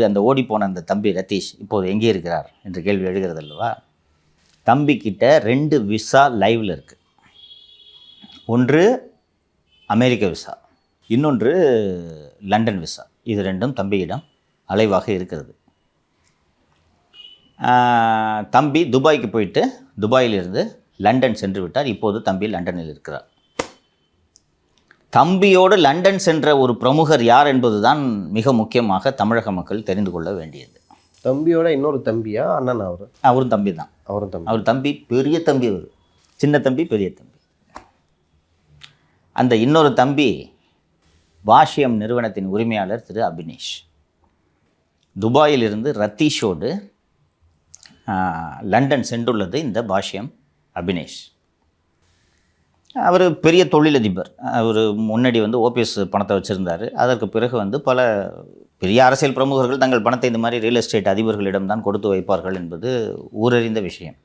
அந்த ஓடிப்போன அந்த தம்பி ரதீஷ் இப்போது எங்கே இருக்கிறார் என்ற கேள்வி எழுகிறது அல்லவா? தம்பிக்கிட்ட 2 விசா லைவில் இருக்குது. ஒன்று அமெரிக்க விசா, இன்னொன்று லண்டன் விசா. இது 2ம் தம்பியிடம் அலைவாக இருக்கிறது. தம்பி துபாய்க்கு போயிட்டு துபாயிலிருந்து லண்டன் சென்று விட்டார். இப்போது தம்பி லண்டனில் இருக்கிறார். தம்பியோடு லண்டன் சென்ற ஒரு பிரமுகர் யார் என்பது தான் மிக முக்கியமாக தமிழக மக்கள் தெரிந்து கொள்ள வேண்டியது. தம்பியோட இன்னொரு தம்பியா? அண்ணன் அவரும் தம்பி தான். அவர் தம்பி, பெரிய தம்பி. அவர் சின்ன தம்பி, பெரிய தம்பி. அந்த இன்னொரு தம்பி பாஷ்யம் நிறுவனத்தின் உரிமையாளர் திரு அபினேஷ். துபாயிலிருந்து ரத்தீஷோடு லண்டன் சென்றுள்ளது இந்த பாஷ்யம் அபினேஷ். அவர் பெரிய தொழிலதிபர். அவர் முன்னாடி ஓபிஎஸ் பணத்தை வச்சுருந்தார். அதற்கு பிறகு பல பெரிய அரசியல் பிரமுகர்கள் தங்கள் பணத்தை இந்த மாதிரி ரியல் எஸ்டேட் அதிபர்களிடம் தான் கொடுத்து வைப்பார்கள் என்பது ஊரறிந்த விஷயம்.